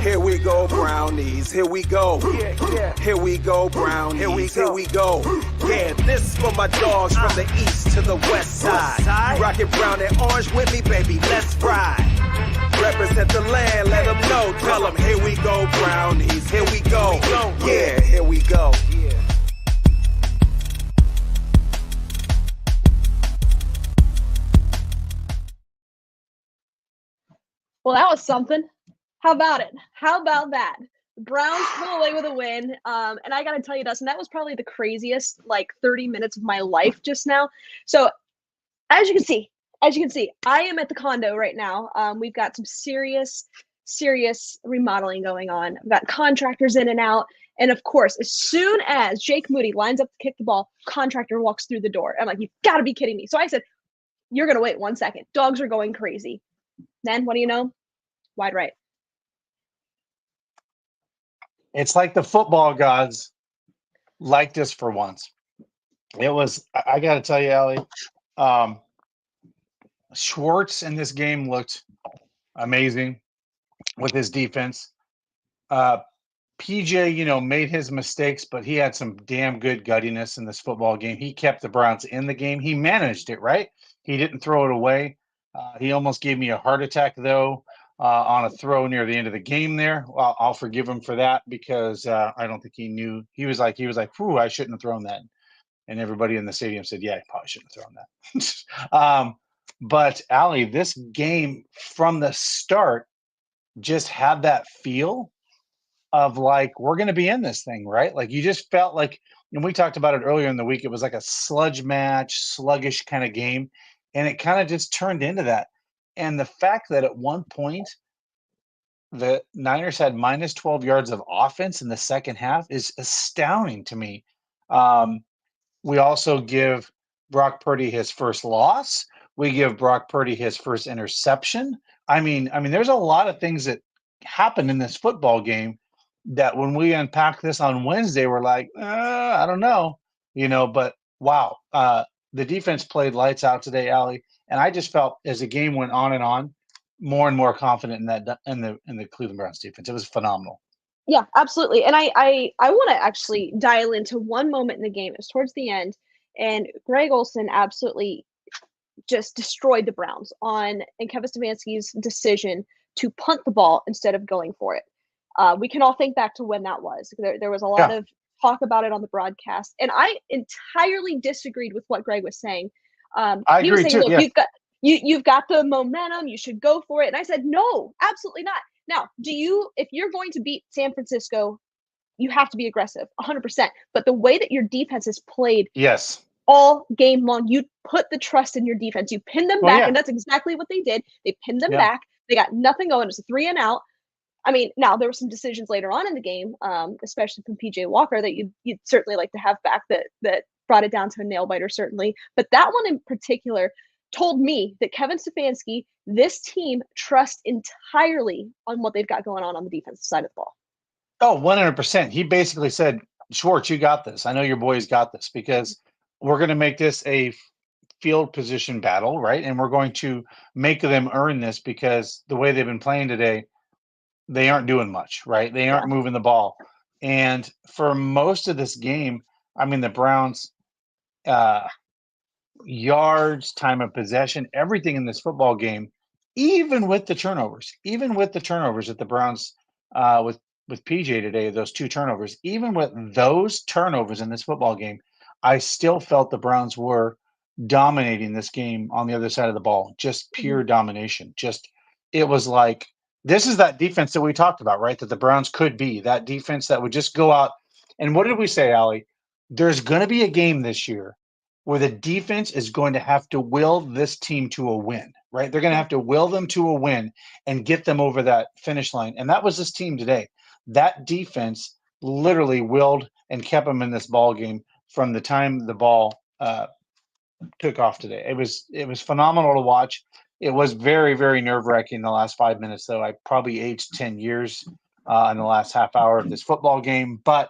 Here we go, Brownies. Here we go. Here we go, Brownies. Here we go. Yeah, this for my dogs from the east to the west side. You rockin' brown and orange with me, baby. Let's ride. Represent the land, let them know. Tell them, here we go, Brownies. Here we go. Yeah, here we go. Well, that was something. How about it? How about that? The Browns pull away with a win. And I got to tell you, Dustin, that was probably the craziest 30 minutes of my life just now. So as you can see, I am at the condo right now. We've got some serious remodeling going on. We've got contractors in and out. And of course, as soon as Jake Moody lines up to kick the ball, contractor walks through the door. I'm like, you've got to be kidding me. So I said, you're going to wait 1 second. Dogs are going crazy. Then what do you know? Wide right. It's like the football gods liked us for once. It was, I got to tell you, Allie, Schwartz in this game looked amazing with his defense. PJ, made his mistakes, but he had some damn good guttiness in this football game. He kept the Browns in the game. He managed it, right? He didn't throw it away. He almost gave me a heart attack, though, on a throw near the end of the game there. I'll forgive him for that because I don't think he knew. He was like, whew, I shouldn't have thrown that. And everybody in the stadium said, yeah, I probably shouldn't have thrown that. But, Allie, this game from the start just had that feel of we're going to be in this thing, right? You just felt like, and we talked about it earlier in the week, it was like a sludge match, sluggish kind of game. And it kind of just turned into that. And the fact that at one point the Niners had minus 12 yards of offense in the second half is astounding to me. We also give Brock Purdy his first loss. We give Brock Purdy his first interception. I mean, there's a lot of things that happened in this football game that when we unpack this on Wednesday, we're like, I don't know, but wow. The defense played lights out today, Allie, and I just felt as the game went on and on, more and more confident in that in the Cleveland Browns defense. It was phenomenal. Yeah, absolutely. And I want to actually dial into one moment in the game. It was towards the end, and Greg Olsen absolutely just destroyed the Browns and Kevin Stefanski's decision to punt the ball instead of going for it. We can all think back to when that was. There was a lot of talk about it on the broadcast, and I entirely disagreed with what Greg was saying. I he agree was saying, too. look, Yeah. you've got the momentum, you should go for it. And I said, no, absolutely not. Now, if you're going to beat San Francisco, you have to be aggressive, 100%. But the way that your defense has played, yes, all game long, you put the trust in your defense. You pinned them back, and that's exactly what they did. They pinned them back. They got nothing going. It was a 3-and-out. I mean, now there were some decisions later on in the game, especially from PJ Walker, that you'd certainly like to have back that brought it down to a nail biter, certainly. But that one in particular told me that Kevin Stefanski, this team, trusts entirely on what they've got going on the defensive side of the ball. Oh, 100%. He basically said, Schwartz, you got this. I know your boys got this because we're going to make this a field position battle, right? And we're going to make them earn this because the way they've been playing today, they aren't doing much, right? They aren't moving the ball. And for most of this game, I mean, the Browns, yards, time of possession, everything in this football game, even with the turnovers that the Browns, with PJ today, those 2 turnovers, even with those turnovers in this football game, I still felt the Browns were dominating this game on the other side of the ball, just pure domination. It was like, this is that defense that we talked about, right? That the Browns could be that defense that would just go out. And what did we say, Allie? There's going to be a game this year where the defense is going to have to will this team to a win, right? They're going to have to will them to a win and get them over that finish line. And that was this team today. That defense literally willed and kept them in this ball game from the time the ball took off today. It was phenomenal to watch. It was very, very nerve-wracking the last 5 minutes, though. I probably aged 10 years in the last half hour of this football game. But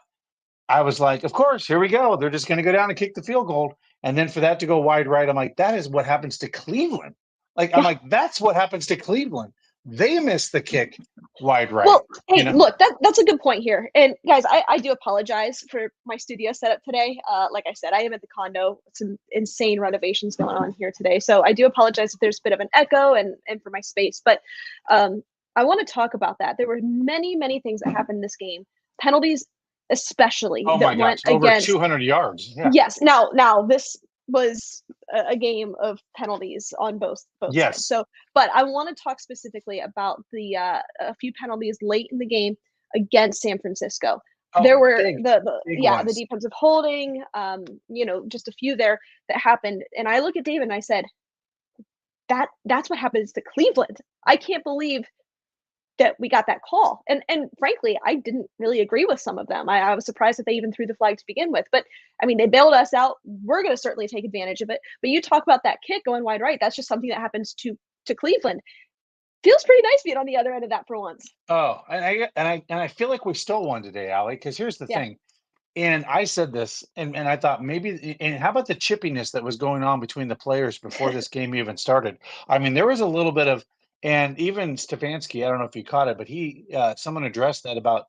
I was like, of course, here we go. They're just going to go down and kick the field goal. And then for that to go wide right, I'm like, that is what happens to Cleveland. I'm like, that's what happens to Cleveland. They missed the kick wide right. Well, hey, you know? look, that's a good point here. And guys, I do apologize for my studio setup today. Like I said, I am at the condo. Some insane renovations going on here today. So I do apologize if there's a bit of an echo and for my space. But I want to talk about that. There were many, many things that happened in this game. Penalties, especially, Oh that my went gosh, over against 200 yards. Yeah. Yes. Now this was a game of penalties on both Yes. sides. So, but I want to talk specifically about the a few penalties late in the game against San Francisco. Oh, There were big the ones. defensive holding, just a few there that happened. And I look at David and I said, that's what happens to Cleveland. I can't believe that we got that call. And frankly, I didn't really agree with some of them. I was surprised that they even threw the flag to begin with. But I mean, they bailed us out. We're going to certainly take advantage of it. But you talk about that kick going wide right. That's just something that happens to Cleveland. Feels pretty nice being on the other end of that for once. Oh, and I feel like we stole one today, Allie, because here's the thing. And I said this, and I thought maybe, and how about the chippiness that was going on between the players before this game even started? I mean, there was a little bit of, and even Stefanski, I don't know if you caught it, but someone addressed that about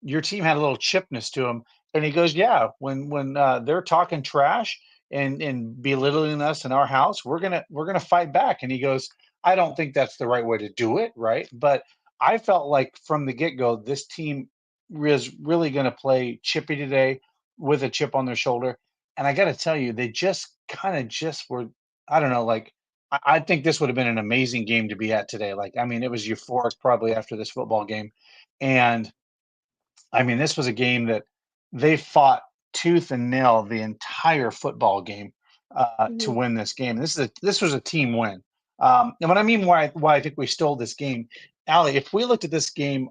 your team had a little chipness to him, and he goes, yeah, when they're talking trash and belittling us in our house, we're gonna fight back, and he goes, I don't think that's the right way to do it, right? But I felt like from the get go, this team is really going to play chippy today with a chip on their shoulder. And I got to tell you, they just kind of just were, I don't know, like, I think this would have been an amazing game to be at today. Like, I mean, it was euphoric probably after this football game. And I mean, this was a game that they fought tooth and nail the entire football game to win this game. This was a team win. And what I mean why I think we stole this game, Allie, if we looked at this game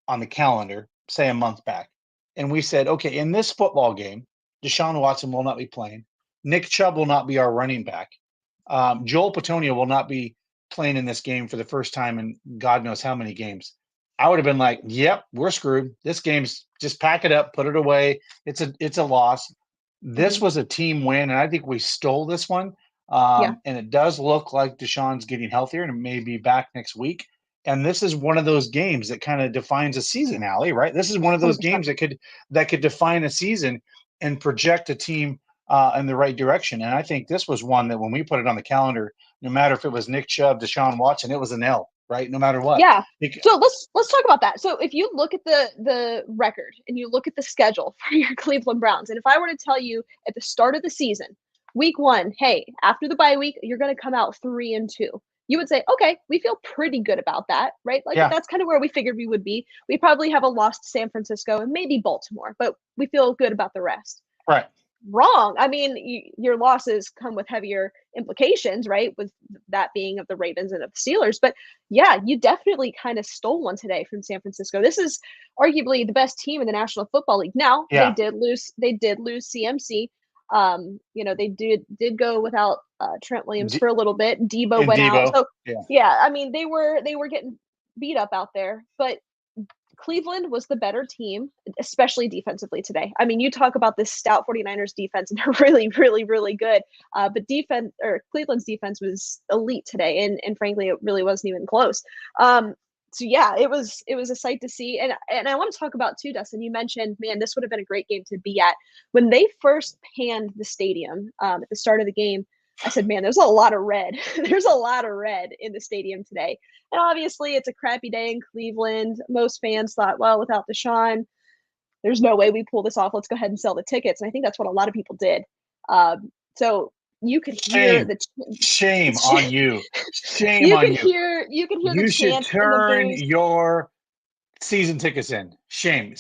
on the calendar, say a month back, and we said, okay, in this football game, Deshaun Watson will not be playing. Nick Chubb will not be our running back. Joel Petonio will not be playing in this game for the first time in God knows how many games. I would have been like, yep, we're screwed. This game's just pack it up, put it away. It's a loss. This was a team win, and I think we stole this one. And it does look like Deshaun's getting healthier and may be back next week. And this is one of those games that kind of defines a season, Allie, right? This is one of those 100%. games that could define a season and project a team in the right direction. And I think this was one that when we put it on the calendar, no matter if it was Nick Chubb, Deshaun Watson, it was an L, right? No matter what. Yeah. So let's talk about that. So if you look at the record and you look at the schedule for your Cleveland Browns, and if I were to tell you at the start of the season, week 1, hey, after the bye week, you're going to come out 3-2. You would say, okay, we feel pretty good about that, right? Like that's kind of where we figured we would be. We probably have a loss to San Francisco and maybe Baltimore, but we feel good about the rest. Right. Wrong. I mean, your losses come with heavier implications, right? With that being of the Ravens and of the Steelers. But yeah, you definitely kind of stole one today from San Francisco. This is arguably the best team in the National Football League. Now, they did lose CMC. They did go without Trent Williams for a little bit. Debo went out. So I mean, they were getting beat up out there, but Cleveland was the better team, especially defensively today. I mean, you talk about this stout 49ers defense, and they're really, really, really good. But Cleveland's defense was elite today, and frankly, it really wasn't even close. So yeah, it was a sight to see. And I want to talk about too, Dustin, you mentioned, man, this would have been a great game to be at. When they first panned the stadium at the start of the game, I said, man, there's a lot of red. There's a lot of red in the stadium today. And obviously it's a crappy day in Cleveland. Most fans thought, well, without Deshaun, there's no way we pull this off. Let's go ahead and sell the tickets. And I think that's what a lot of people did. So you could hear shame on you. Shame on you. You could hear you the should chant turn and the your season tickets in. Shame.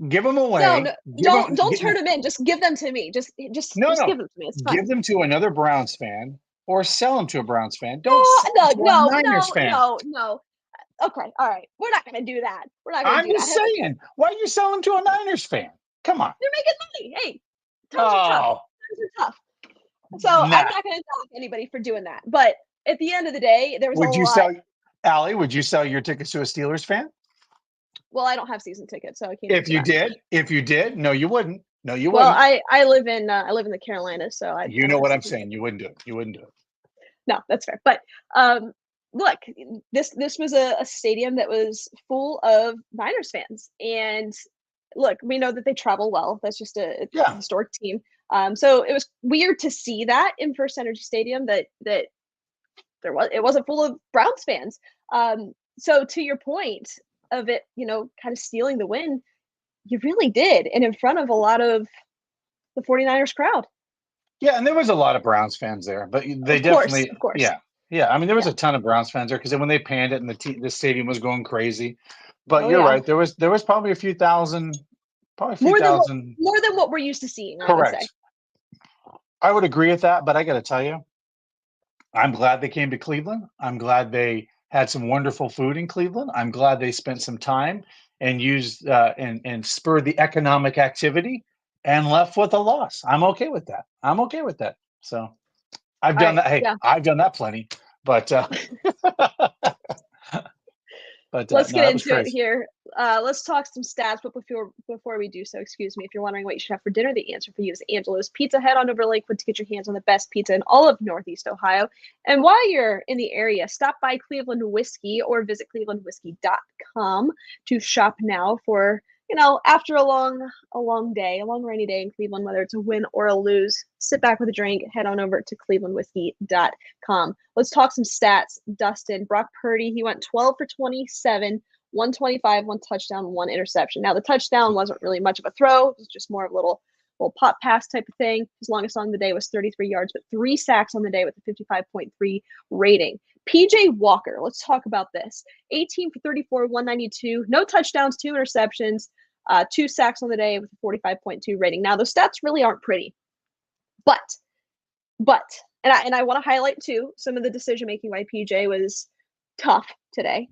Give them away. No, don't turn them in. Just give them to me. Just give them to me. It's fine. Give them to another Browns fan or sell them to a Browns fan. Don't no, Niners fan. No. Okay, all right. We're not going to do that. I'm just saying. Why are you selling to a Niners fan? Come on. They're making money. Hey, times are tough. So I'm not going to knock anybody for doing that. But at the end of the day, there was Allie, would you sell your tickets to a Steelers fan? Well, I don't have season tickets, so I can't. If you did, no, you wouldn't. No, you wouldn't. Well, I live in the Carolinas, so I. You know what I'm saying? You wouldn't do it. You wouldn't do it. No, that's fair. But look, this was a stadium that was full of Niners fans, and look, we know that they travel well. That's just a Yeah. historic team. So it was weird to see that in First Energy Stadium that it wasn't full of Browns fans. So to your point of it, kind of stealing the win, you really did, and in front of a lot of the 49ers crowd. Yeah, and there was a lot of Browns fans there, but they Of course, definitely, of course. yeah, yeah. I mean, there was Yeah. a ton of Browns fans there because when they panned it and the stadium was going crazy. But Oh you're yeah. right, there was probably a few thousand, probably a few More than what thousand. more than what we're used to seeing, I would say. Correct. I would agree with that, but I got to tell you, I'm glad they came to Cleveland. I'm glad they had some wonderful food in Cleveland. I'm glad they spent some time and used and spurred the economic activity and left with a loss. I'm okay with that. I'm okay with that. So I've done that. Hey, Yeah. I've done that plenty, but Let's no, get that was into it crazy. here. Let's talk some stats, but before we do so, excuse me, if you're wondering what you should have for dinner, the answer for you is Angelo's Pizza. Head on over to Lakewood to get your hands on the best pizza in all of Northeast Ohio. And while you're in the area, stop by Cleveland Whiskey or visit clevelandwhiskey.com to shop now for, after a long day, a long rainy day in Cleveland, whether it's a win or a lose, sit back with a drink, head on over to clevelandwhiskey.com. Let's talk some stats. Dustin, Brock Purdy, he went 12 for 27, 125, one touchdown, one interception. Now, the touchdown wasn't really much of a throw. It was just more of a little pop pass type of thing. His longest on the day was 33 yards, but 3 sacks on the day with a 55.3 rating. PJ Walker, let's talk about this. 18 for 34, 192, no touchdowns, 2 interceptions, 2 sacks on the day with a 45.2 rating. Now, those stats really aren't pretty, but and I want to highlight too, some of the decision making by PJ was tough today,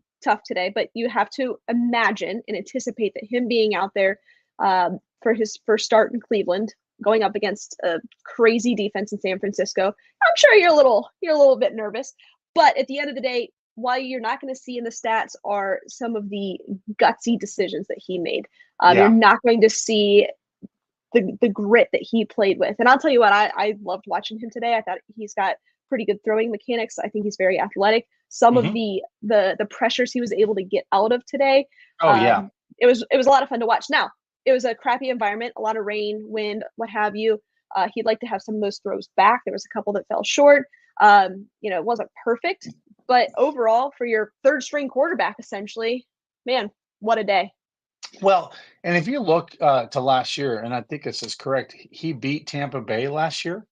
but you have to imagine and anticipate that him being out there for his first start in Cleveland, going up against a crazy defense in San Francisco, I'm sure you're a little bit nervous. But at the end of the day, why you're not going to see in the stats are some of the gutsy decisions that he made. You're Yeah. not going to see the grit that he played with. And I'll tell you what, I loved watching him today. I thought he's got pretty good throwing mechanics. I think he's very athletic. Some of Hmm. the pressures he was able to get out of today, Oh yeah. it was a lot of fun to watch. Now, it was a crappy environment, a lot of rain, wind, what have you. He'd like to have some of those throws back. There was a couple that fell short. It wasn't perfect, but overall, for your third string quarterback, essentially, man, what a day. Well, and if you look to last year, and I think this is correct, he beat Tampa Bay last year.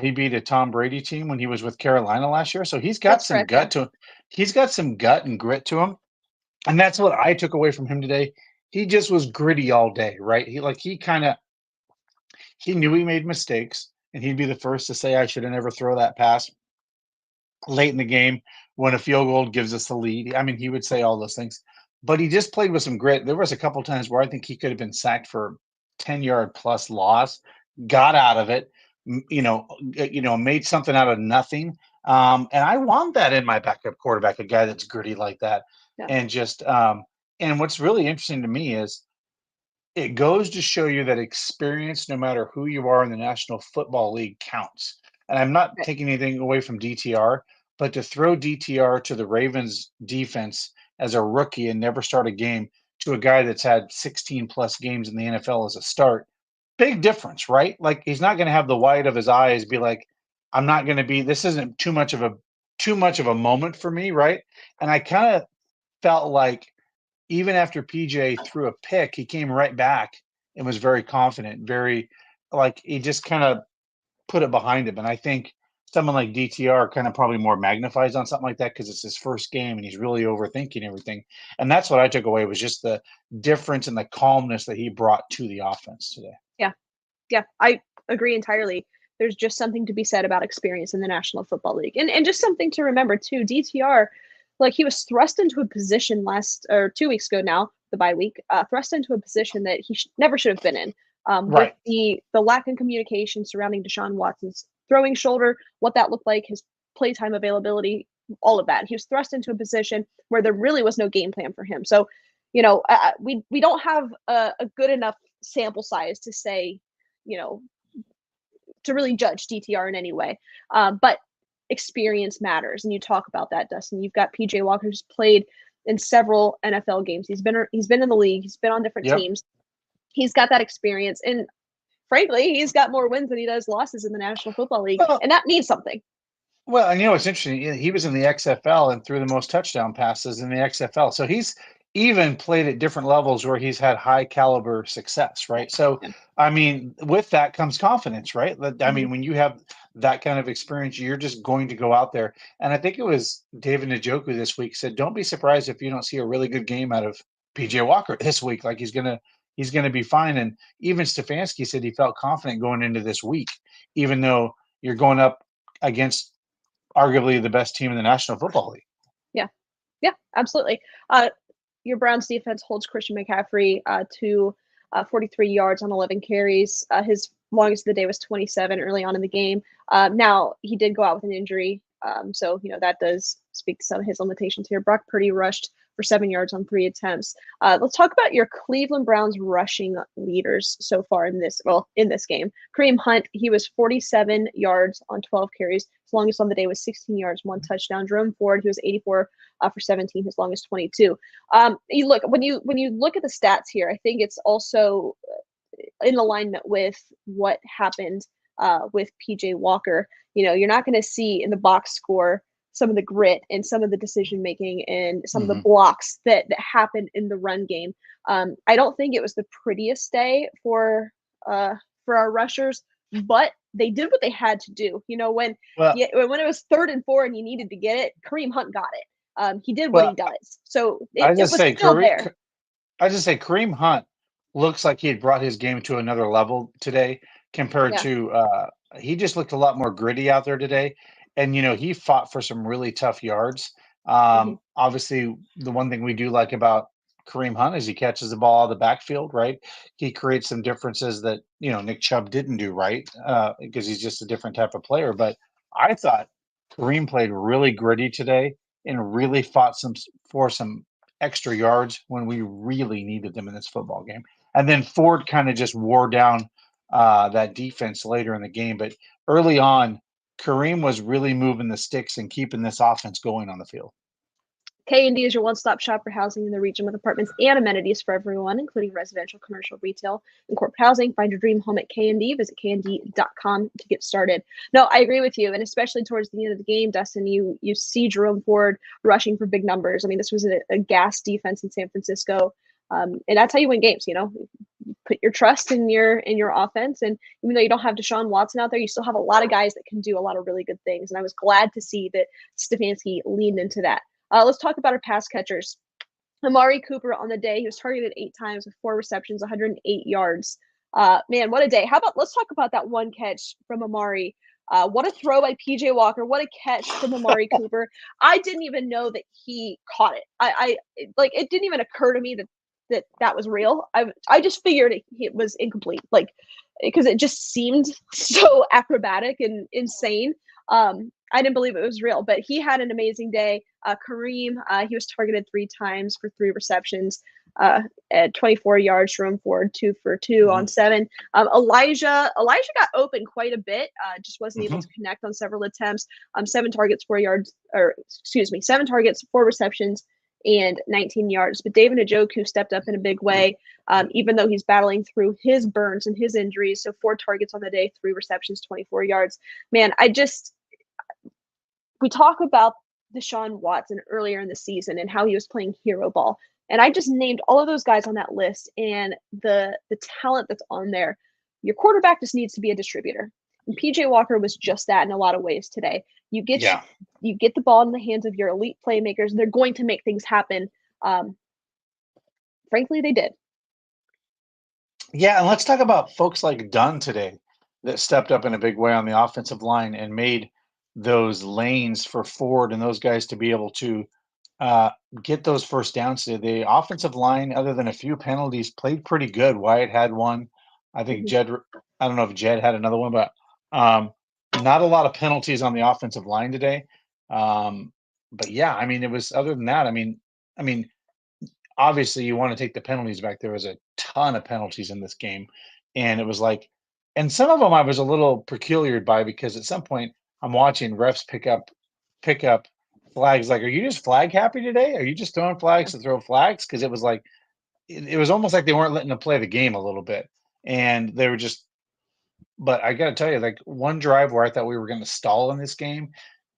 He beat a Tom Brady team when he was with Carolina last year. So he's got That's some correct. Yeah. gut to him. He's got some gut and grit to him. And that's what I took away from him today. He just was gritty all day, right? He knew he made mistakes, and he'd be the first to say I should have never throw that pass late in the game when a field goal gives us the lead. I mean, he would say all those things, but he just played with some grit. There was a couple times where I think he could have been sacked for 10-yard plus loss, got out of it, made something out of nothing. And I want that in my backup quarterback, a guy that's gritty like that. Yeah. And just and what's really interesting to me is it goes to show you that experience, no matter who you are in the National Football League, counts. And I'm not Right. taking anything away from DTR, but to throw DTR to the Ravens defense as a rookie and never start a game to a guy that's had 16 plus games in the NFL as a start, big difference, right? Like he's not going to have the white of his eyes be like, I'm not going to be, this isn't too much of a moment for me, right? And I kind of felt like even after PJ threw a pick, he came right back and was very confident, very like he just kind of put it behind him. And I think someone like DTR kind of probably more magnifies on something like that because it's his first game and he's really overthinking everything. And that's what I took away was just the difference and the calmness that he brought to the offense today. Yeah. Yeah. I agree entirely. There's just something to be said about experience in the National Football League. And just something to remember too, DTR, like he was thrust into a position 2 weeks ago now, the bye week, thrust into a position that he never should have been in. Right. With the lack of communication surrounding Deshaun Watson's throwing shoulder, what that looked like, his playtime availability, all of that. He was thrust into a position where there really was no game plan for him. So, we don't have a good enough sample size to say, to really judge DTR in any way. But experience matters. And you talk about that, Dustin. You've got PJ Walker, who's played in several NFL games. He's been in the league. He's been on different Yep. teams. He's got that experience. And frankly, he's got more wins than he does losses in the National Football League. Well, And that means something. Well, and what's interesting, he was in the XFL and threw the most touchdown passes in the XFL. So he's even played at different levels where he's had high caliber success, right? So, Yeah. I mean, with that comes confidence, right? I mean, Mhm. when you have that kind of experience, you're just going to go out there. And I think it was David Njoku this week said, "Don't be surprised if you don't see a really good game out of PJ Walker this week. Like he's gonna be fine." And even Stefanski said he felt confident going into this week, even though you're going up against arguably the best team in the National Football League. Yeah, absolutely. Your Browns defense holds Christian McCaffrey to 43 yards on 11 carries. His longest of the day was 27 early on in the game. Now, he did go out with an injury, so that does speak to some of his limitations here. Brock Purdy rushed for 7 yards on 3 attempts. Let's talk about your Cleveland Browns rushing leaders so far in this game. Kareem Hunt, he was 47 yards on 12 carries. His longest on the day was 16 yards, 1 touchdown. Jerome Ford, he was 84 for 17, his longest 22. You look when you look at the stats here, I think it's also in alignment with what happened with PJ Walker. You're not going to see in the box score some of the grit and some of the decision making and some of the blocks that happened in the run game. I don't think it was the prettiest day for our rushers, but they did what they had to do. When it was 3rd and 4 and you needed to get it, Kareem Hunt got it. He did what he does. So it was still there. I just say Kareem Hunt looks like he had brought his game to another level today compared to he just looked a lot more gritty out there today. And he fought for some really tough yards. Obviously, the one thing we do like about Kareem Hunt is he catches the ball out of the backfield, right? He creates some differences that Nick Chubb didn't do, right? Because he's just a different type of player. But I thought Kareem played really gritty today and really fought for some extra yards when we really needed them in this football game. And then Ford kind of just wore down that defense later in the game. But early on, Kareem was really moving the sticks and keeping this offense going on the field. K&D is your one-stop shop for housing in the region with apartments and amenities for everyone, including residential, commercial, retail, and corporate housing. Find your dream home at K&D. Visit knd.com to get started. No, I agree with you, and especially towards the end of the game, Dustin, you see Jerome Ford rushing for big numbers. I mean, this was a gas defense in San Francisco, and that's how you win games. Put your trust in your offense, and even though you don't have Deshaun Watson out there, you still have a lot of guys that can do a lot of really good things. And I was glad to see that Stefanski leaned into that. Let's talk about our pass catchers. Amari Cooper on the day, he was targeted 8 times with 4 receptions, 108 yards. Man, what a day. Let's talk about that one catch from Amari. What a throw by PJ Walker. What a catch from Amari Cooper. I didn't even know that he caught it. It didn't even occur to me that was real. I just figured it was incomplete, because it just seemed so acrobatic and insane. I didn't believe it was real, but he had an amazing day. Kareem, he was targeted 3 times for 3 receptions, at 24 yards. Jerome Ford 2 for 2 on 7. Elijah got open quite a bit, just wasn't able to connect on several attempts. 7 targets, 7 targets, 4 receptions, and 19 yards. But David Njoku stepped up in a big way, even though he's battling through his burns and his injuries. So 4 targets on the day, 3 receptions, 24 yards. Man, we talk about Deshaun Watson earlier in the season and how he was playing hero ball. And I just named all of those guys on that list and the talent that's on there. Your quarterback just needs to be a distributor. And PJ Walker was just that in a lot of ways today. You get the ball in the hands of your elite playmakers, and they're going to make things happen. Frankly, they did. Yeah, and let's talk about folks like Dunn today that stepped up in a big way on the offensive line and made those lanes for Ford and those guys to be able to get those first downs today. The offensive line, other than a few penalties, played pretty good. Wyatt had one. I think Jed, I don't know if Jed had another one, but not a lot of penalties on the offensive line today. But yeah, I mean, it was other than that. I mean, obviously you want to take the penalties back. There was a ton of penalties in this game, and it was like, and some of them I was a little peculiar by, because at some point I'm watching refs pick up flags. Like, are you just flag happy today? Are you just throwing flags to throw flags? Because it was like it was almost like they weren't letting them play the game a little bit, and they were just. But I got to tell you, like one drive where I thought we were going to stall in this game,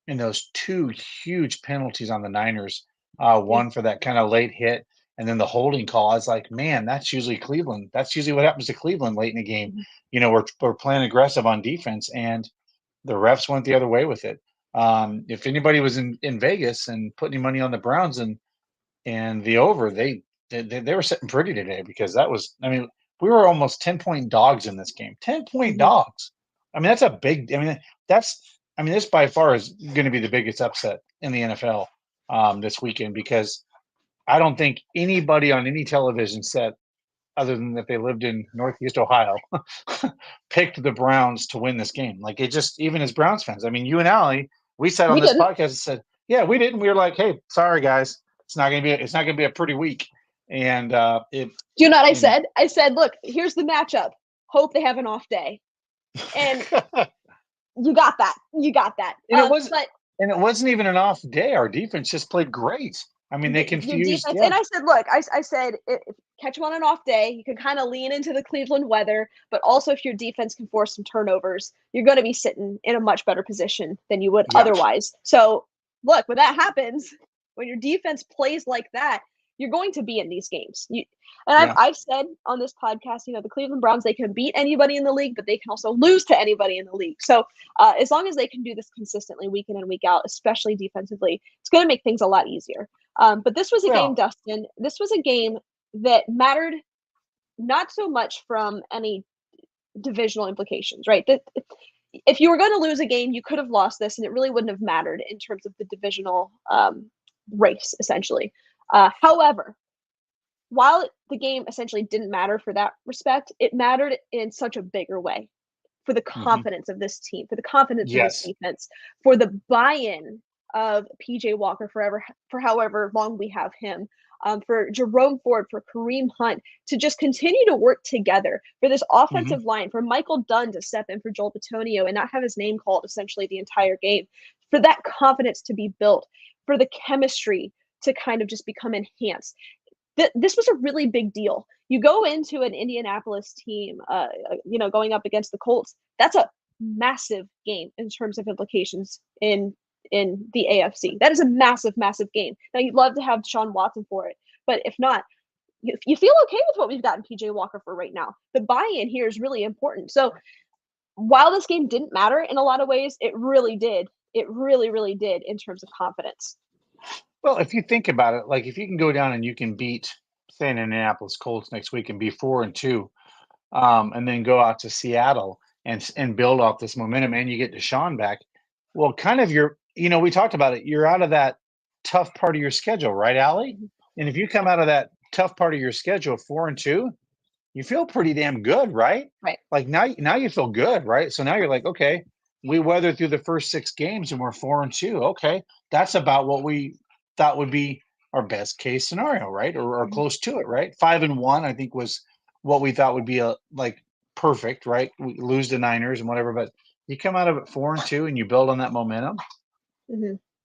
and those two huge penalties on the Niners, one for that kind of late hit, and then the holding call. I was like, man, that's usually Cleveland. That's usually what happens to Cleveland late in the game. You know, we're playing aggressive on defense, and the refs went the other way with it. If anybody was in Vegas and putting money on the Browns and the over, they were sitting pretty today because that was. I mean, we were almost 10-point dogs in this game. 10-point dogs. I mean, that's a big. I mean, that's. I mean, this by far is going to be the biggest upset in the NFL this weekend because I don't think anybody on any television set, other than that they lived in Northeast Ohio, picked the Browns to win this game. Like it just, even as Browns fans, I mean, you and Allie, we sat on this podcast and said, yeah, we didn't. We were like, hey, sorry guys, it's not going to be a pretty week. And do you know what I said? I said, look, here's the matchup. Hope they have an off day. And you got that. And it wasn't even an off day. Our defense just played great. I mean, they confused. Yeah. And I said, look, I said, if catch them on an off day, you can kind of lean into the Cleveland weather, but also if your defense can force some turnovers, you're going to be sitting in a much better position than you would otherwise. So look, when that happens, when your defense plays like that, you're going to be in these games. I've said on this podcast, you know, the Cleveland Browns, they can beat anybody in the league, but they can also lose to anybody in the league. So as long as they can do this consistently week in and week out, especially defensively, it's going to make things a lot easier. But this was a game, Dustin. This was a game that mattered not so much from any divisional implications, right? If you were going to lose a game, you could have lost this, and it really wouldn't have mattered in terms of the divisional race, essentially. However, while the game essentially didn't matter for that respect, it mattered in such a bigger way for the confidence of this team, for the confidence of this defense, for the buy-in of PJ Walker for however long we have him, for Jerome Ford, for Kareem Hunt to just continue to work together, for this offensive line, for Michael Dunn to step in for Joel Bitonio and not have his name called essentially the entire game, for that confidence to be built, for the chemistry to kind of just become enhanced. This was a really big deal. You go into an Indianapolis team, going up against the Colts. That's a massive game in terms of implications in the AFC. That is a massive, massive game. Now, you'd love to have Deshaun Watson for it, but if not, you feel okay with what we've got in PJ Walker for right now. The buy-in here is really important. So while this game didn't matter in a lot of ways, it really did. It really, really did in terms of confidence. Well, if you think about it, like if you can go down and you can beat, say, an Indianapolis Colts next week and be 4-2, and then go out to Seattle and build off this momentum, and you get Deshaun back, well, kind of we talked about it. You're out of that tough part of your schedule, right, Allie? And if you come out of that tough part of your schedule 4-2, you feel pretty damn good, right? Right. Like now you feel good, right? So now you're like, okay, we weathered through the first 6 games and we're 4-2. Okay, that's about what we thought would be our best case scenario, right? Or close to it, right? 5-1, I think, was what we thought would be perfect, right? We lose the Niners and whatever, but you come out of it 4-2 and you build on that momentum.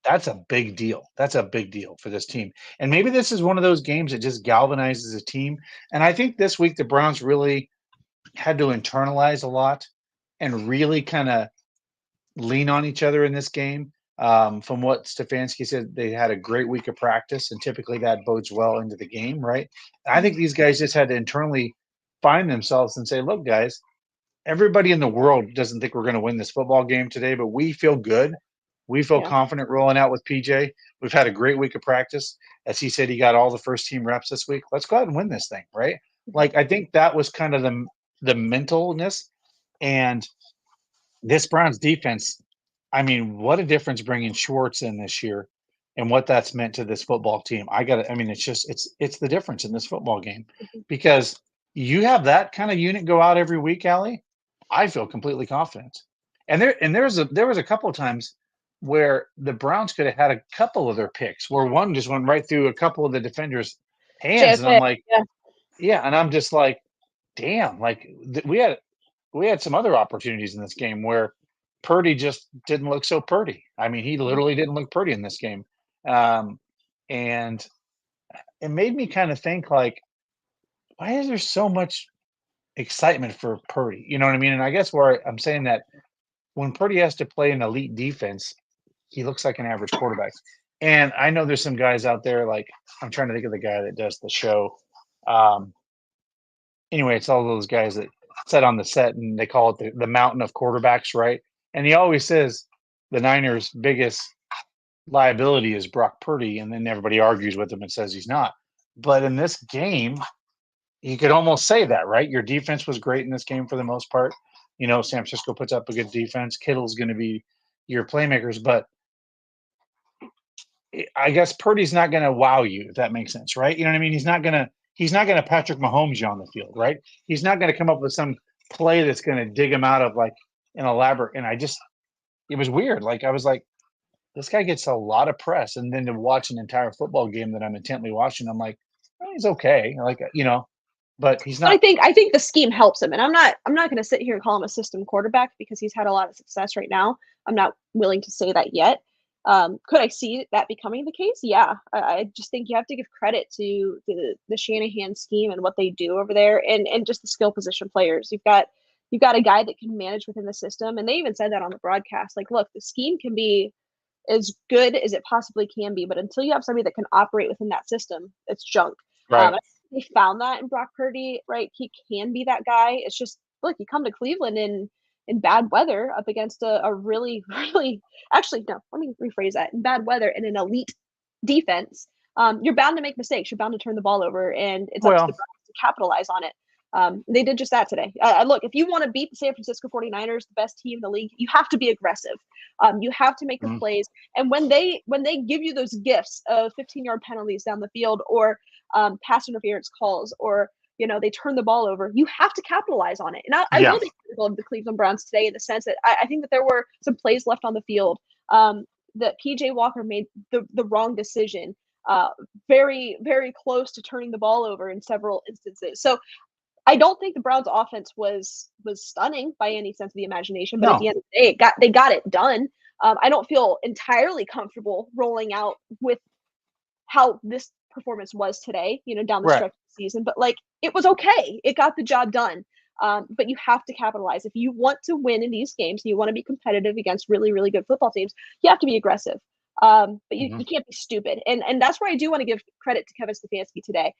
That's a big deal. That's a big deal for this team. And maybe this is one of those games that just galvanizes a team. And I think this week the Browns really had to internalize a lot and really kind of lean on each other in this game. From what Stefanski said, they had a great week of practice, and typically that bodes well into the game, right? I think these guys just had to internally find themselves and say, look, guys, everybody in the world doesn't think we're going to win this football game today, but we feel good. We feel confident rolling out with PJ. We've had a great week of practice. As he said, he got all the first team reps this week. Let's go out and win this thing, right? Like, I think that was kind of the mentalness. And this Browns defense, I mean, what a difference bringing Schwartz in this year and what that's meant to this football team. It's the difference in this football game, because you have that kind of unit go out every week, Allie. I feel completely confident. And there was a couple of times where the Browns could have had a couple of their picks where one just went right through a couple of the defenders' hands. And I'm like, and I'm just like, damn, like we had some other opportunities in this game where Purdy just didn't look so pretty. I mean, he literally didn't look pretty in this game. And it made me kind of think like, why is there so much excitement for Purdy? You know what I mean? And I guess where I'm saying that when Purdy has to play an elite defense, he looks like an average quarterback. And I know there's some guys out there, like I'm trying to think of the guy that does the show. Anyway, it's all those guys that sit on the set and they call it the mountain of quarterbacks, right? And he always says the Niners' biggest liability is Brock Purdy, and then everybody argues with him and says he's not. But in this game, you could almost say that, right? Your defense was great in this game for the most part. You know, San Francisco puts up a good defense. Kittle's going to be your playmakers, but I guess Purdy's not going to wow you, if that makes sense, right? You know what I mean? He's not going to Patrick Mahomes you on the field, right? He's not going to come up with some play that's going to dig him out of like an elaborate. And it was weird. Like I was like, this guy gets a lot of press, and then to watch an entire football game that I'm intently watching, I'm like, oh, he's okay, like but he's not. But I think the scheme helps him, and I'm not going to sit here and call him a system quarterback because he's had a lot of success right now. I'm not willing to say that yet. Could I see that becoming the case? Yeah, I just think you have to give credit to the Shanahan scheme and what they do over there, and just the skill position players. You've got a guy that can manage within the system, and they even said that on the broadcast. Like, look, the scheme can be as good as it possibly can be, but until you have somebody that can operate within that system, it's junk. Right. They found that in Brock Purdy, right? He can be that guy. It's just, look, you come to Cleveland in bad weather up against a really, really, actually, no, let me rephrase that. In bad weather and an elite defense, you're bound to make mistakes. You're bound to turn the ball over, and it's up to the Browns to capitalize on it. They did just that today. Look, if you want to beat the San Francisco 49ers, the best team in the league, you have to be aggressive. You have to make the plays. And when they give you those gifts of 15-yard penalties down the field, or pass interference calls, or they turn the ball over, you have to capitalize on it. And I will be critical of the Cleveland Browns today in the sense that I think that there were some plays left on the field that PJ Walker made the wrong decision. Very, very close to turning the ball over in several instances. So I don't think the Browns' offense was stunning by any sense of the imagination, but at the end of the day, they got it done. I don't feel entirely comfortable rolling out with how this performance was today, down the stretch of the season, but like it was okay. It got the job done. But you have to capitalize. If you want to win in these games and you want to be competitive against really, really good football teams, you have to be aggressive. But you can't be stupid. And that's where I do want to give credit to Kevin Stefanski today.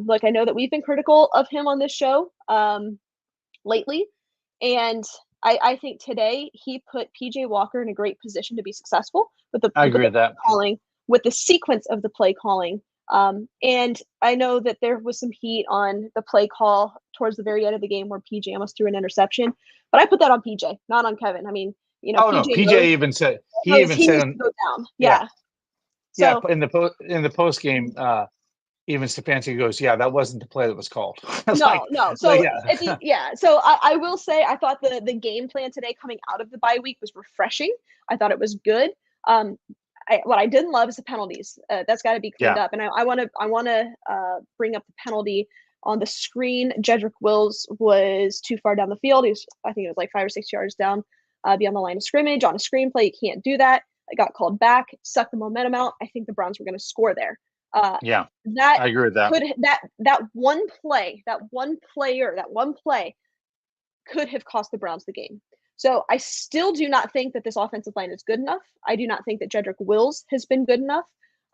Look, I know that we've been critical of him on this show lately. And I think today he put PJ Walker in a great position to be successful with the calling, with the sequence of the play calling. And I know that there was some heat on the play call towards the very end of the game where PJ almost threw an interception, but I put that on PJ, not on Kevin. I mean, PJ even said he said go down. Yeah. So, in the post game, even Stefanski goes, yeah, that wasn't the play that was called. No. So So I will say I thought the game plan today coming out of the bye week was refreshing. I thought it was good. What I didn't love is the penalties. That's got to be cleaned up. And I want to bring up the penalty on the screen. Jedrick Wills was too far down the field. I think it was like 5 or 6 yards down beyond the line of scrimmage on a screenplay. You can't do that. It got called back, sucked the momentum out. I think the Browns were going to score there. I agree with that. That one play, that one play could have cost the Browns the game. So I still do not think that this offensive line is good enough. I do not think that Jedrick Wills has been good enough.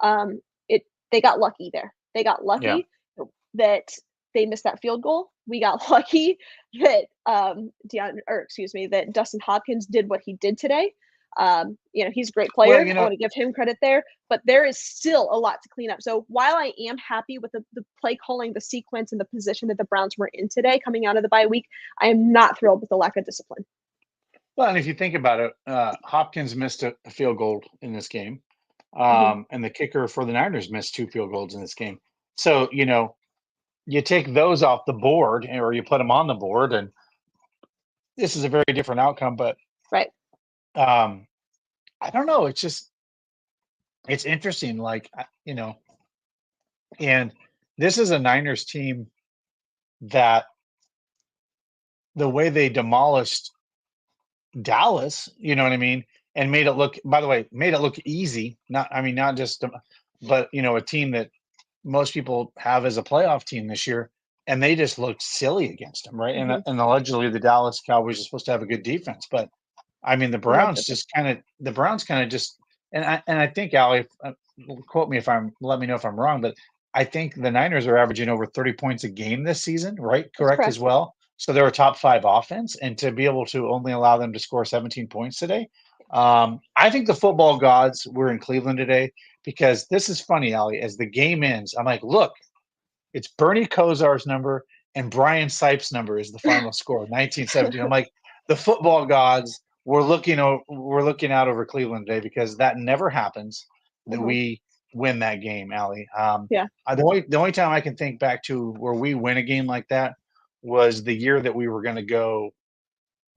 They got lucky there. They got lucky that they missed that field goal. We got lucky that that Dustin Hopkins did what he did today. He's a great player. I want to give him credit there, but there is still a lot to clean up. So while I am happy with the play calling, the sequence, and the position that the Browns were in today coming out of the bye week, I am not thrilled with the lack of discipline. Well, and if you think about it, Hopkins missed a field goal in this game, and the kicker for the Niners missed 2 field goals in this game. So, you take those off the board, or you put them on the board, and this is a very different outcome. But I don't know. It's interesting. Like, and this is a Niners team that the way they demolished Dallas, you know what I mean, and made it look. By the way, made it look easy. Not just, but a team that most people have as a playoff team this year, and they just looked silly against them, right? Mhm. And allegedly the Dallas Cowboys are supposed to have a good defense, but I mean the Browns Allegedly. just kind of just, and I think Allie, quote me if let me know if I'm wrong, but I think the Niners are averaging over 30 points a game this season, right? That's Correct as correct. well. So they're a top 5 offense, and to be able to only allow them to score 17 points today, I think the football gods were in Cleveland today because this is funny, Allie. As the game ends, I'm like, look, it's Bernie Kosar's number and Brian Sipes' number is the final score, 1917. I'm like, the football gods we're looking out over Cleveland today because that never happens that Mhm. we win that game, Allie. Yeah. The only time I can think back to where we win a game like that was the year that we were going to go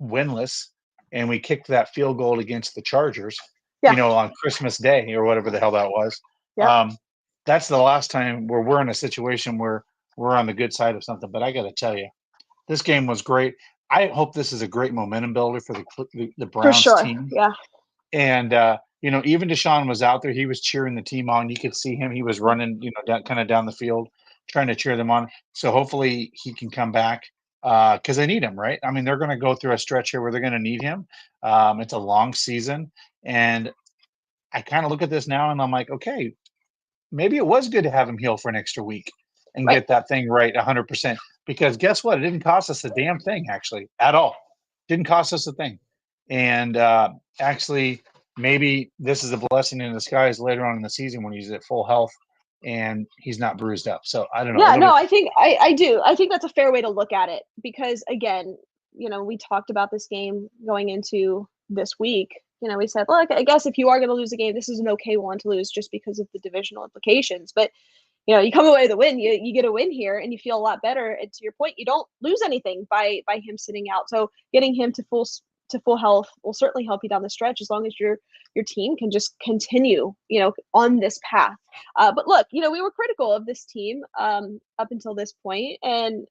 winless and we kicked that field goal against the Chargers, Yeah. on Christmas Day or whatever the hell that was. Yeah. Um, that's the last time where we're in a situation where we're on the good side of something. But I got to tell you, this game was great. I hope this is a great momentum builder for the For Browns sure. team. Yeah. And even Deshaun was out there. He was cheering the team on. You could see him. He was running, kind of down the field, trying to cheer them on. So hopefully he can come back because they need him, right? I mean, they're going to go through a stretch here where they're going to need him. It's a long season, and I kind of look at this now and I'm like, okay, maybe it was good to have him heal for an extra week and Right. get that thing right 100%. Because guess what? It didn't cost us a damn thing, actually, at all. Didn't cost us a thing. And actually, maybe this is a blessing in disguise later on in the season when he's at full health and he's not bruised up. So I don't know. Yeah, no, I think I do. I think that's a fair way to look at it because again, we talked about this game going into this week. We said, look, I guess if you are going to lose a game, this is an okay one to lose just because of the divisional implications. But you come away with a win. You get a win here, and you feel a lot better. And to your point, you don't lose anything by him sitting out. So getting him to full health will certainly help you down the stretch as long as your team can just continue, on this path. But look, we were critical of this team up until this point, and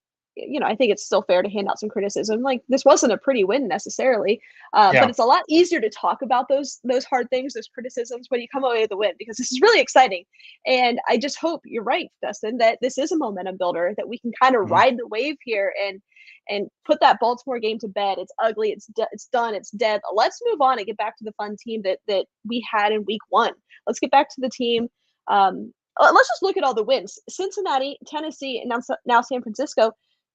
I think it's still fair to hand out some criticism. Like this wasn't a pretty win necessarily, but Yeah. it's a lot easier to talk about those hard things, those criticisms when you come away with a win because this is really exciting. And I just hope you're right, Dustin, that this is a momentum builder that we can kind of Mhm. ride the wave here and put that Baltimore game to bed. It's ugly. It's done. It's dead. Let's move on and get back to the fun team that we had in week 1. Let's get back to the team. Let's just look at all the wins. Cincinnati, Tennessee, and now San Francisco.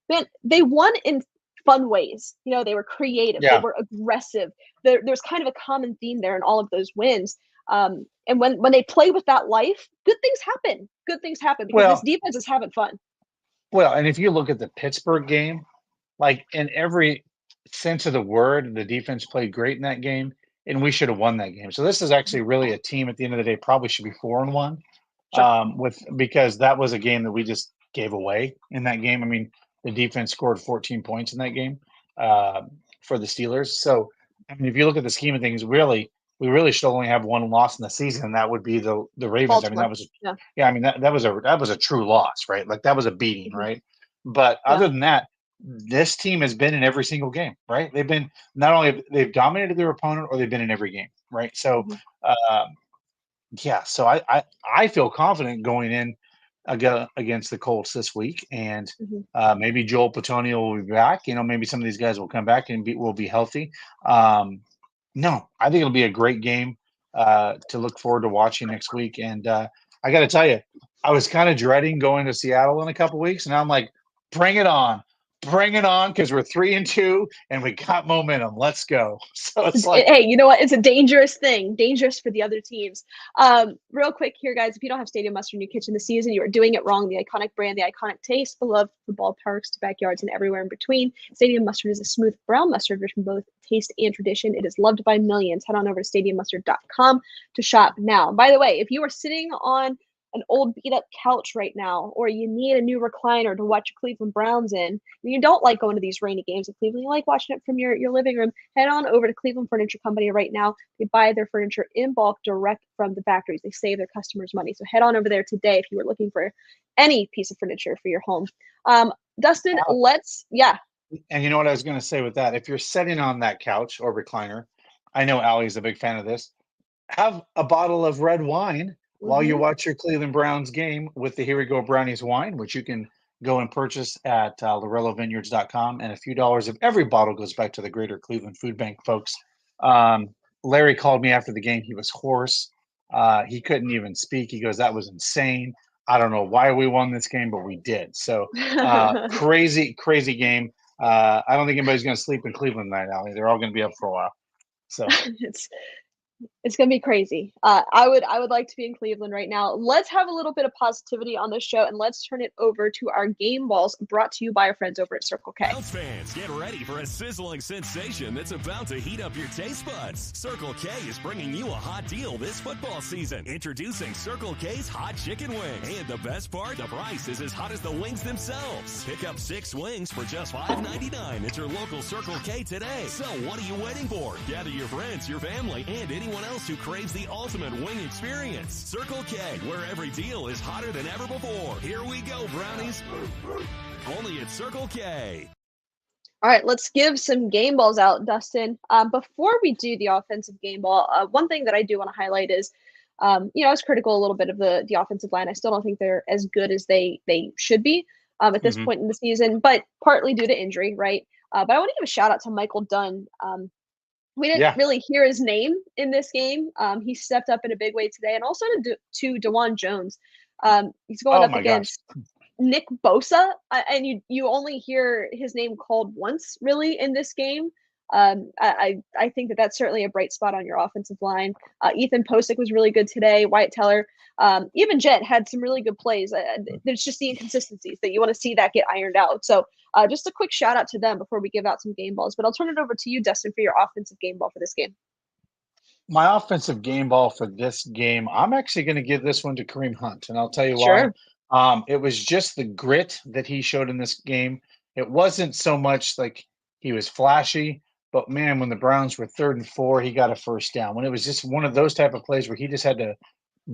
Man, they won in fun ways. They were creative. They Yeah. were aggressive. There's kind of a common theme there in all of those wins. And when they play with that life, good things happen. Good things happen because this Well, defense is having fun. and if you look at the Pittsburgh game, like in every sense of the word, the defense played great in that game, and we should have won that game. So this is actually really a team at the end of the day probably should be 4-1, Sure. because that was a game that we just gave away in that game. I mean, the defense scored 14 points in that game for the Steelers. So I mean, if you look at the scheme of things, we really should only have one loss in the season, and that would be the Ravens. I mean, Baltimore. Yeah. yeah. I mean, that was a true loss, right? Like that was a beating, Mhm. right? But Yeah. other than that, this team has been in every single game, right? They've been not only they've dominated their opponent, or they've been in every game, right? So, Mhm. yeah. So I feel confident going in against the Colts this week, and Mhm. maybe Joel Petonio will be back. Maybe some of these guys will come back and will be healthy. Um, no, I think it'll be a great game to look forward to watching next week. And I got to tell you, I was kind of dreading going to Seattle in a couple weeks, and I'm like, bring it on, because we're 3-2 and we got momentum. Let's go. So it's like, Hey, you know what? It's a dangerous thing, dangerous for the other teams. Real quick here, guys, if you don't have Stadium Mustard in your kitchen this season, you are doing it wrong. The iconic brand, the iconic taste, beloved from ballparks to backyards and everywhere in between. Stadium Mustard is a smooth brown mustard rich in both taste and tradition. It is loved by millions. Head on over to stadiummustard.com to shop now. By the way, if you are sitting on an old beat up couch right now, or you need a new recliner to watch your Cleveland Browns in, and you don't like going to these rainy games in Cleveland, you like watching it from your living room, head on over to Cleveland Furniture Company right now. They buy their furniture in bulk direct from the factories. They save their customers money. So head on over there today if you were looking for any piece of furniture for your home. Dustin, wow. And you know what I was going to say with that? If you're sitting on that couch or recliner, I know Allie's a big fan of this. Have a bottle of red wine while you Mhm. watch your Cleveland Browns game with the Here We Go Brownies wine, which you can go and purchase at LorelloVineyards.com. And a few dollars of every bottle goes back to the Greater Cleveland Food Bank, folks. Um, Larry called me after the game. He was hoarse. He couldn't even speak. He goes, "That was insane. I don't know why we won this game, but we did." So crazy, crazy game. I don't think anybody's going to sleep in Cleveland tonight, Allie. They're all going to be up for a while. So it's It's gonna be crazy. I would like to be in Cleveland right now. Let's have a little bit of positivity on this show, and let's turn it over to our game balls, brought to you by our friends over at Circle K. Browns fans, get ready for a sizzling sensation that's about to heat up your taste buds. Circle K is bringing you a hot deal this football season. Introducing Circle K's Hot Chicken Wings. And the best part, the price is as hot as the wings themselves. Pick up 6 wings for just $5.99 at your local Circle K today. So what are you waiting for? Gather your friends, your family, and anyone else who craves the ultimate wing experience. Circle K, where every deal is hotter than ever before. Here we go, Brownies. Only at Circle K. All right, let's give some game balls out, Dustin. Before we do the offensive game ball, one thing that I do want to highlight is, I was critical a little bit of the offensive line. I still don't think they're as good as they should be at this point in the season, but partly due to injury, right? But I want to give a shout out to Michael Dunn. We didn't really hear his name in this game. He stepped up in a big way today, and also to DeJuan Jones. He's going up against Nick Bosa, and you only hear his name called once, really, in this game. I think that's certainly a bright spot on your offensive line. Ethan Posick was really good today. Wyatt Teller, even Jet had some really good plays. There's just the inconsistencies that you want to see that get ironed out. So just a quick shout out to them before we give out some game balls. But I'll turn it over to you, Dustin, for your offensive game ball for this game. My offensive game ball for this game, I'm actually going to give this one to Kareem Hunt, and I'll tell you why. Sure. It was just the grit that he showed in this game. It wasn't so much like he was flashy, but man, when the Browns were 3rd and 4, he got a first down. When it was just one of those type of plays where he just had to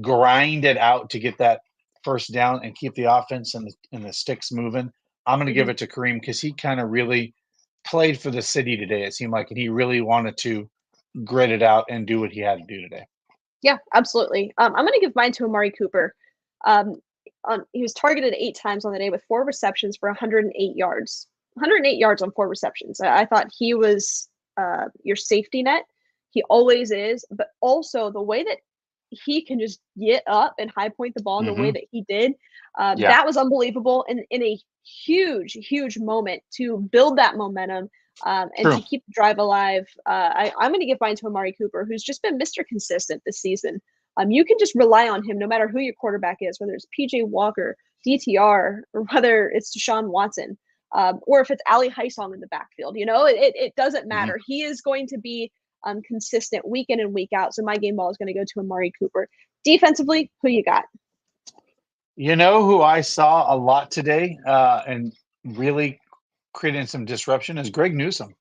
grind it out to get that first down and keep the offense and the sticks moving, I'm going to give it to Kareem because he kind of really played for the city today, it seemed like, and he really wanted to grit it out and do what he had to do today. Yeah, absolutely. I'm going to give mine to Amari Cooper. He was targeted 8 times on the day with 4 receptions for 108 yards. 108 yards on 4 receptions. I thought he was your safety net. He always is, but also the way that he can just get up and high point the ball in the way that he did, that was unbelievable. And in a huge, huge moment to build that momentum and to keep the drive alive. I'm going to give mine to Amari Cooper, who's just been Mr. Consistent this season. You can just rely on him no matter who your quarterback is, whether it's PJ Walker, DTR, or whether it's Deshaun Watson, or if it's Ali Heisong in the backfield. It doesn't matter. He is going to be consistent week in and week out. So my game ball is going to go to Amari Cooper. Defensively, who you got? You know who I saw a lot today and really creating some disruption is Greg Newsome.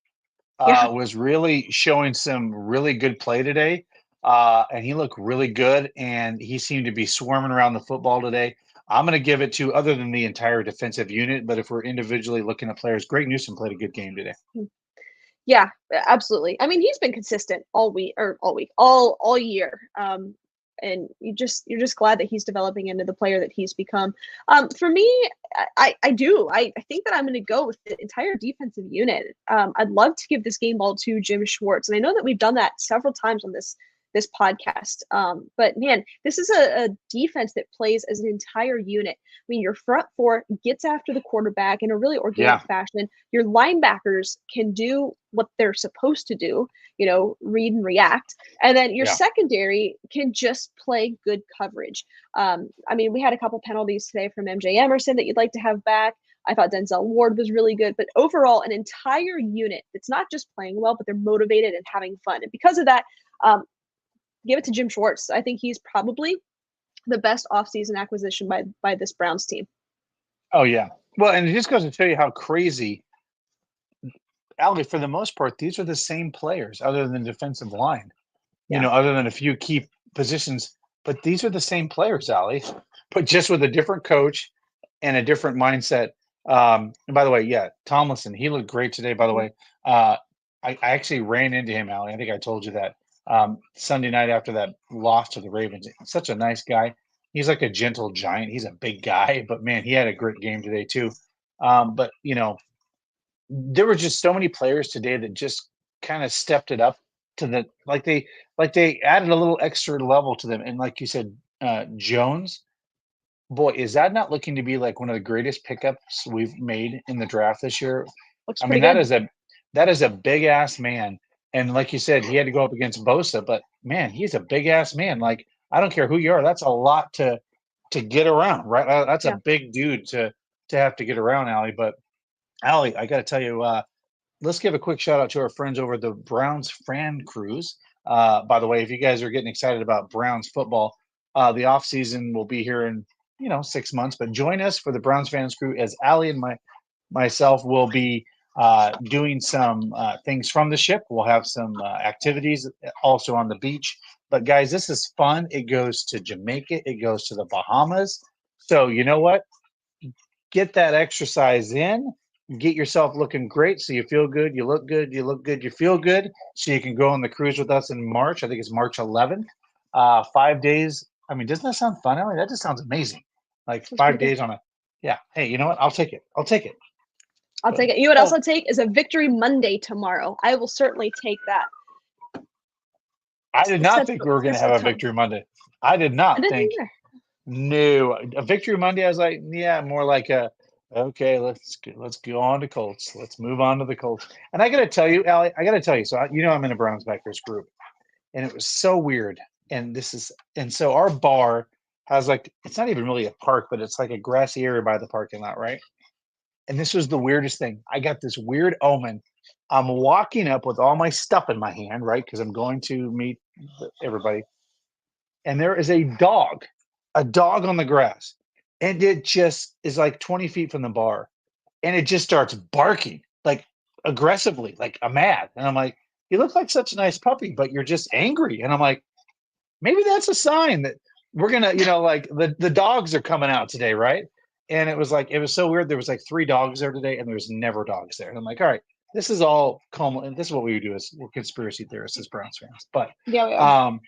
Was really showing some really good play today. And he looked really good, and he seemed to be swarming around the football today. I'm going to give it to, other than the entire defensive unit, but if we're individually looking at players, Greg Newsome played a good game today. Yeah, absolutely. I mean, he's been consistent all year. And you're just glad that he's developing into the player that he's become. For me, I think that I'm going to go with the entire defensive unit. I'd love to give this game ball to Jim Schwartz, and I know that we've done that several times on this podcast. But man, this is a defense that plays as an entire unit. I mean, your front 4 gets after the quarterback in a really organic fashion. Your linebackers can do what they're supposed to do, read and react. And then your secondary can just play good coverage. I mean, we had a couple penalties today from MJ Emerson that you'd like to have back. I thought Denzel Ward was really good, but overall, an entire unit that's not just playing well, but they're motivated and having fun. And because of that, give it to Jim Schwartz. I think he's probably the best offseason acquisition by this Browns team. Oh, yeah. Well, and it just goes to show you how crazy, Allie, for the most part, these are the same players other than defensive line, other than a few key positions. But these are the same players, Allie, but just with a different coach and a different mindset. And by the way, yeah, Tomlinson, he looked great today. By the way, I actually ran into him, Allie. I think I told you that Sunday night after that loss to the Ravens. Such a nice guy. He's like a gentle giant. He's a big guy, but man, he had a great game today too. But there were just so many players today that just kind of stepped it up to the like they added a little extra level to them. And like you said, Jones, boy, is that not looking to be like one of the greatest pickups we've made in the draft this year? Looks I pretty mean, good. that is a big ass man. And like you said, he had to go up against Bosa, but man, he's a big ass man. Like, I don't care who you are, that's a lot to get around, right? That's Yeah. a big dude to have to get around, Allie. But Allie, I got to tell you, let's give a quick shout out to our friends over the Browns Fan Cruise. By the way, if you guys are getting excited about Browns football, the off season will be here in 6 months. But join us for the Browns Fans Crew as Allie and myself will be doing some things from the ship. We'll have some activities also on the beach. But guys, this is fun. It goes to Jamaica. It goes to the Bahamas. So you know what? Get that exercise in. Get yourself looking great so you feel good. You look good. You look good. You feel good. So you can go on the cruise with us in March. I think it's March 11th. 5 days. I mean, doesn't that sound fun, Ellie? That just sounds amazing. Like 5 days on a. Yeah. Hey, you know what? I'll take it. I'll take it. I'll take it. You know what else I'll take is a Victory Monday tomorrow. I will certainly take that. I did not think we were going to have a Victory Monday. I did not think. No, a Victory Monday. I was like, yeah, more like a. Okay, let's go on to Colts. Let's move on to the Colts. And I got to tell you, Allie, so I'm in a Browns backers group, and it was so weird. And so our bar has it's not even really a park, but it's like a grassy area by the parking lot, right? And this was the weirdest thing. I got this weird omen. I'm walking up with all my stuff in my hand, right? Because I'm going to meet everybody. And there is a dog on the grass. And it just is like 20 feet from the bar. And it just starts barking, like aggressively, like I'm mad. And I'm like, you look like such a nice puppy, but you're just angry. And I'm like, maybe that's a sign that we're going to, like the dogs are coming out today, right? And it was so weird. There was like 3 dogs there today, and there's never dogs there. And I'm like, all right, this is all calm. And this is what we do as we're conspiracy theorists as Browns fans. But yeah, we are.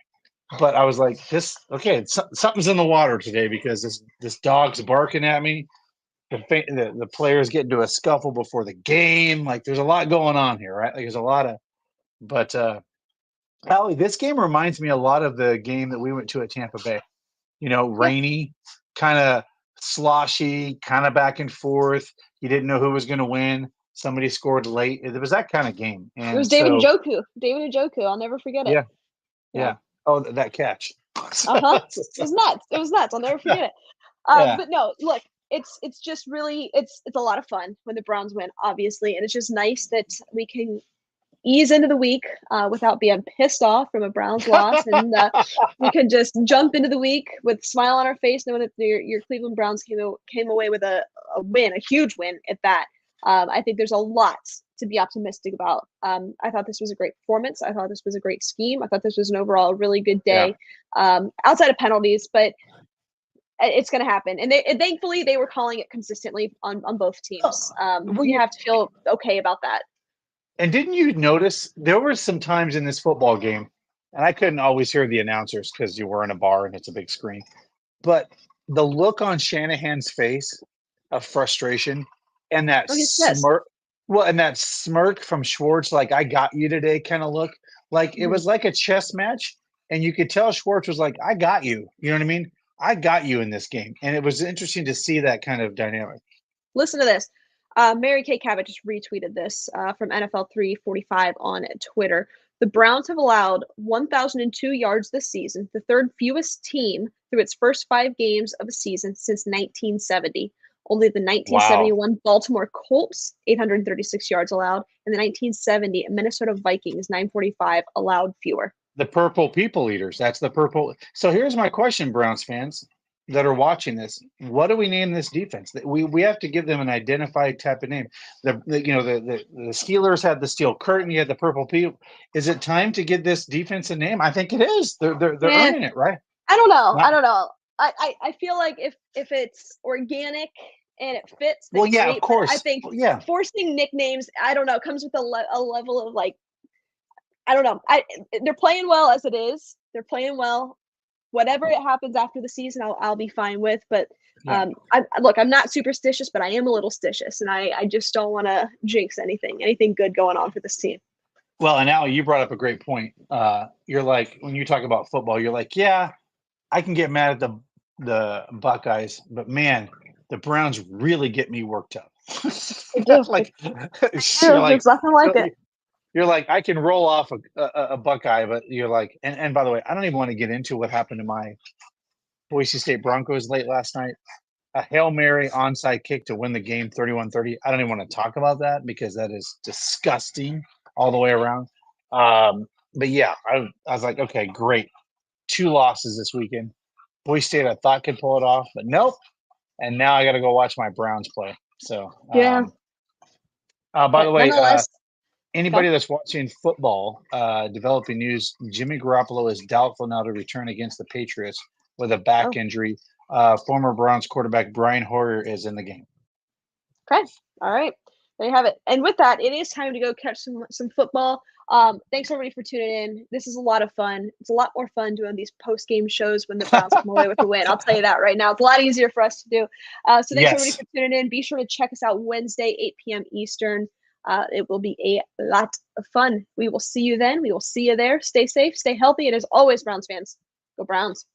But I was like, something's in the water today because this dog's barking at me. The players get into a scuffle before the game. Like, there's a lot going on here, right? Like, there's a lot of. But Allie, this game reminds me a lot of the game that we went to at Tampa Bay. Rainy, kind of sloshy, kind of back and forth. You didn't know who was going to win. Somebody scored late. It was that kind of game. And it was David Njoku. I'll never forget it. Yeah. Oh, that catch. It was nuts. I'll never forget it. But no, look, it's just really it's a lot of fun when the Browns win, obviously, and it's just nice that we can ease into the week without being pissed off from a Browns loss, and we can just jump into the week with a smile on our face, knowing that your Cleveland Browns came away with a win, a huge win at that. I think there's a lot to be optimistic about. I thought this was a great performance. I thought this was a great scheme. I thought this was an overall really good day, outside of penalties, but it's going to happen. And thankfully they were calling it consistently on both teams. We have to feel okay about that. And didn't you notice there were some times in this football game, and I couldn't always hear the announcers because you were in a bar and it's a big screen, but the look on Shanahan's face of frustration and that smirk. Well, and that smirk from Schwartz, like, I got you today kind of look. Like, it was like a chess match, and you could tell Schwartz was like, I got you. You know what I mean? I got you in this game. And it was interesting to see that kind of dynamic. Listen to this. Mary Kay Cabot just retweeted this from NFL 345 on Twitter. The Browns have allowed 1,002 yards this season, the third fewest team through its first 5 games of a season since 1970. Only the 1971 Baltimore Colts, 836 yards allowed, and the 1970 Minnesota Vikings, 945 allowed fewer. The purple people eaters. That's the purple. So here's my question, Browns fans that are watching this. What do we name this defense? We have to give them an identified type of name. The Steelers had the steel curtain. You had the purple people. Is it time to give this defense a name? I think it is. They're earning it, right? I don't know. I feel like if it's organic and it fits, then Well, yeah, great. of But course. I think Yeah. forcing nicknames, I don't know, comes with a level of like, I don't know. They're playing well as it is. They're playing well. Whatever it happens after the season, I'll be fine with. But Yeah. look, I'm not superstitious, but I am a little stitious, and I just don't want to jinx anything good going on for this team. Well, and Al, you brought up a great point. You're like, when you talk about football, you're like, yeah, I can get mad at the Buckeyes, but man, the Browns really get me worked up. They do. Like, you're like, There's nothing like it. you're like, I can roll off a Buckeye, but you're like, and by the way, I don't even want to get into what happened to my Boise State Broncos late last night. A Hail Mary onside kick to win the game 31-30. I don't even want to talk about that because that is disgusting all the way around. But yeah, I was like, okay, great. 2 losses this weekend. Boise State, I thought could pull it off, but nope. And now I got to go watch my Browns play. So, Yeah. by the way, nonetheless, anybody that's watching football, developing news, Jimmy Garoppolo is doubtful now to return against the Patriots with a back injury. Former Browns quarterback Brian Hoyer is in the game. okay. All right. There you have it. And with that, it is time to go catch some football. Thanks everybody for tuning in. This is a lot of fun. It's a lot more fun doing these post-game shows when the Browns come away with the win. I'll tell you that right now. It's a lot easier for us to do. So thanks everybody for tuning in. Be sure to check us out Wednesday, 8 p.m. Eastern. It will be a lot of fun. We will see you then. We will see you there. Stay safe, stay healthy, and as always, Browns fans, go Browns.